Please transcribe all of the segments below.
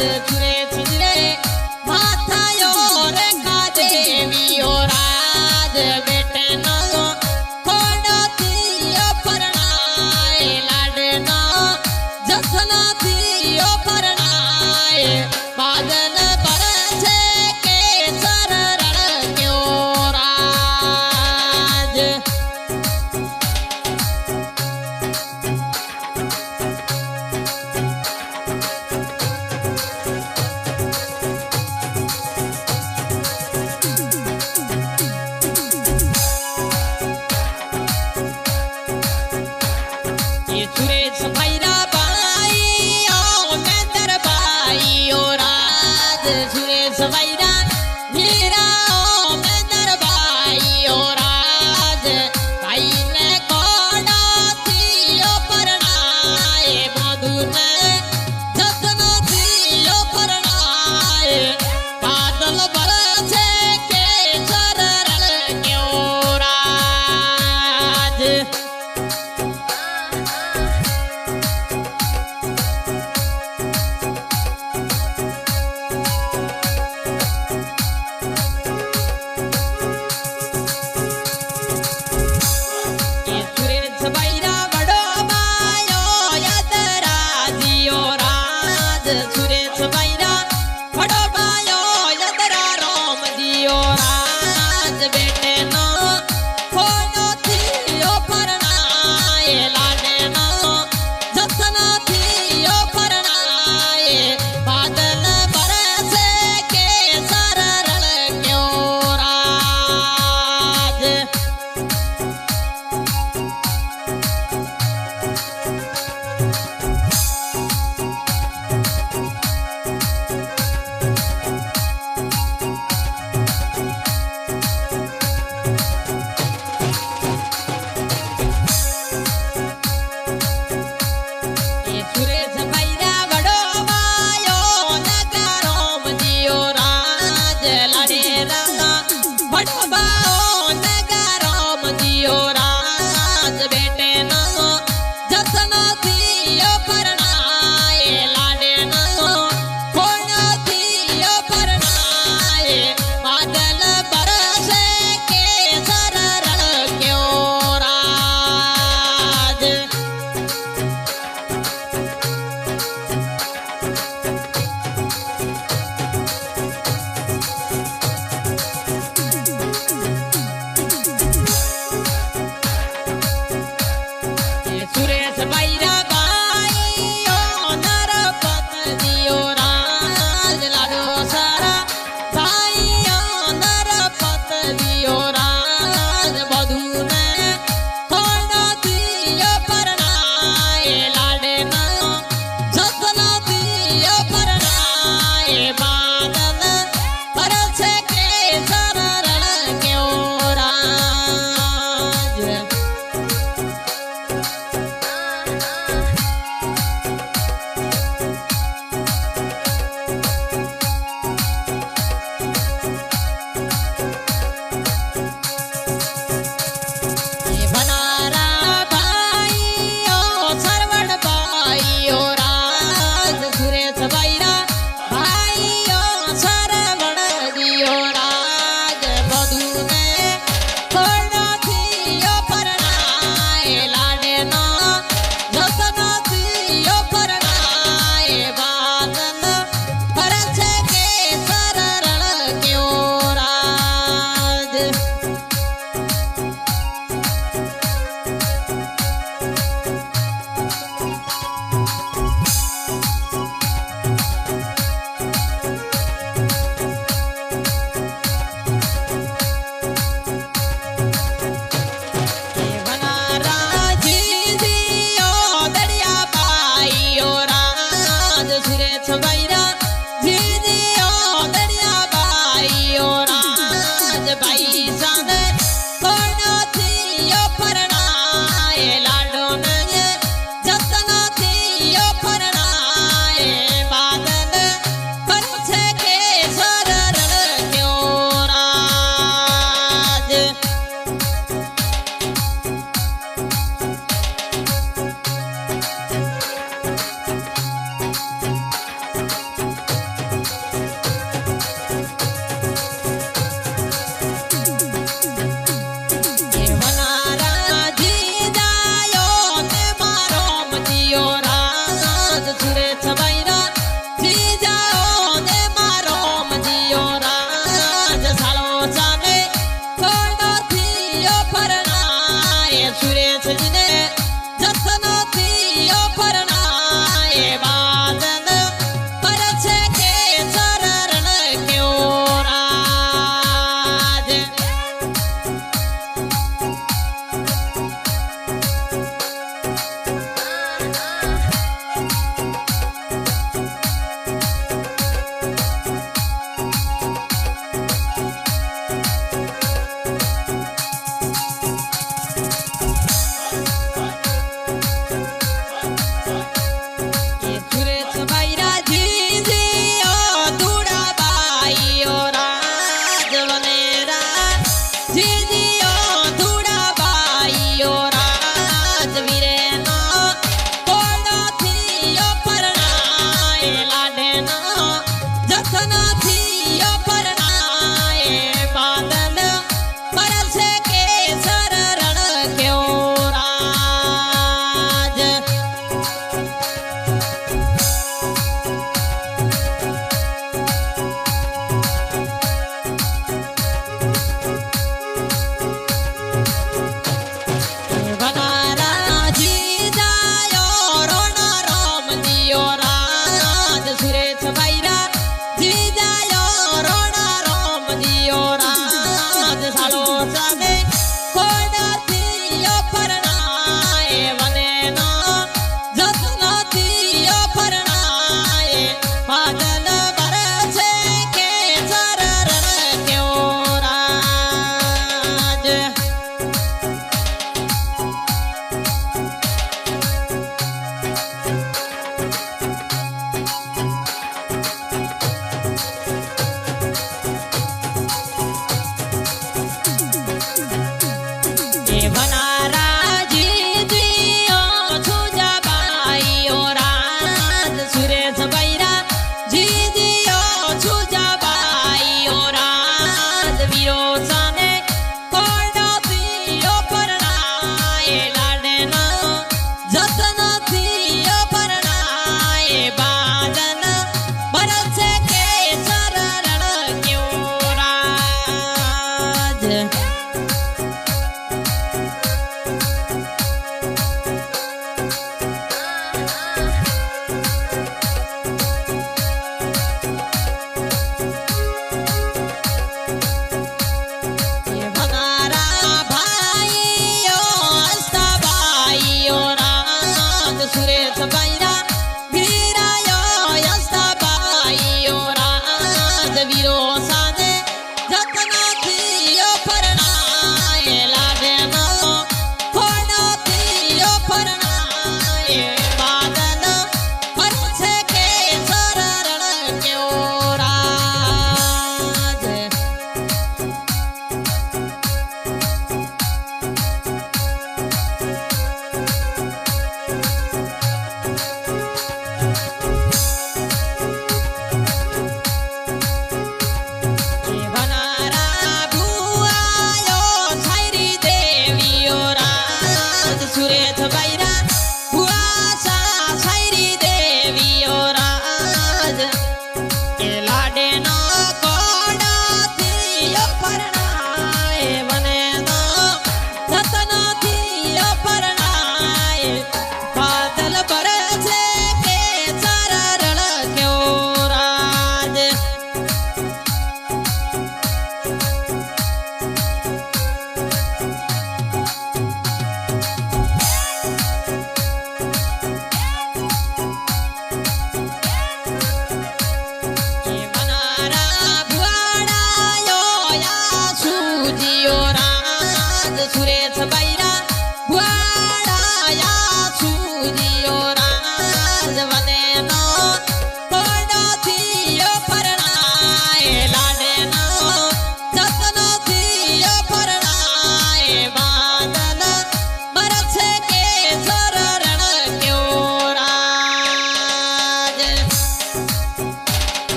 छुरे छुरे माथायो रेखा देवी और राज बेटे नो खोड़ो थियो परनाए लाडनो जसना थियो परनाए बादल बरसे के सररण क्यों राज सुरेश भैरा बाई ओ मेंदर बाई ओ राज सुरेश भैरा हीरा ओ मेंदर बाई ओ राज भाई ने कोड़ा थियो परनाए मधु ने जतन थियो परनाए बादल बरसे के सररण क्यों राज भैरा बड़ो बायो यदरा दियो राज सुरेश भैरा बड़ो बायो यदरा राम दियो राज बेटे नो खोनो थियो परनाए लाडे नो जतना थियो परनाए बादल बरसे के सररण क्यों राज सुरेश भैरा बड़ो बायो नगरोम दियो राज लाडे रंगा बड़ो बायो नगरोम दियो राज बेटे नो जतना थियो परनाए लाडे नो खोना थियो परनाए बादल बरसे के सररण क्यों राज सुरेश भैरा बाई ओ नरपत दियो राज लाडो सारा भाई ओ नरपत दियो राज बधू ने खोना दियो परनाए लाडे नो जतना दियो परनाए बादल बरसे के सररण क्यों राज बनारा भाई ओ सरवण भाई ओ राज सुरेश भैरा भाई ओ सरवण दियो राज बधू ने खोड़ा थियो परनाए लाडे नो जतना थियो परनाए बादल बरसे के सररण क्यों राज बनारा जी दियो दरिया बाई ओ राज सुरेश भैरा जी दियो दरिया बाई ओ राज भाई सन खोना थियो परनाए लाडो ने जतना थियो परनाए बादल बरसे के सररण क्यों राज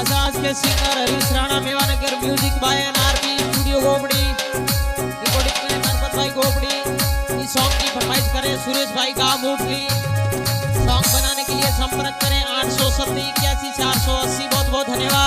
आजाद के singer Harish Rana Mewanagar, music by NRP studio Gobdi, recording में गणपत भाई गोबड़ी। इस सॉन्ग की फरमाइश करें सुरेश भाई का मूठली। सॉन्ग बनाने के लिए संपर्क करें 870 81 480। बहुत बहुत धन्यवाद।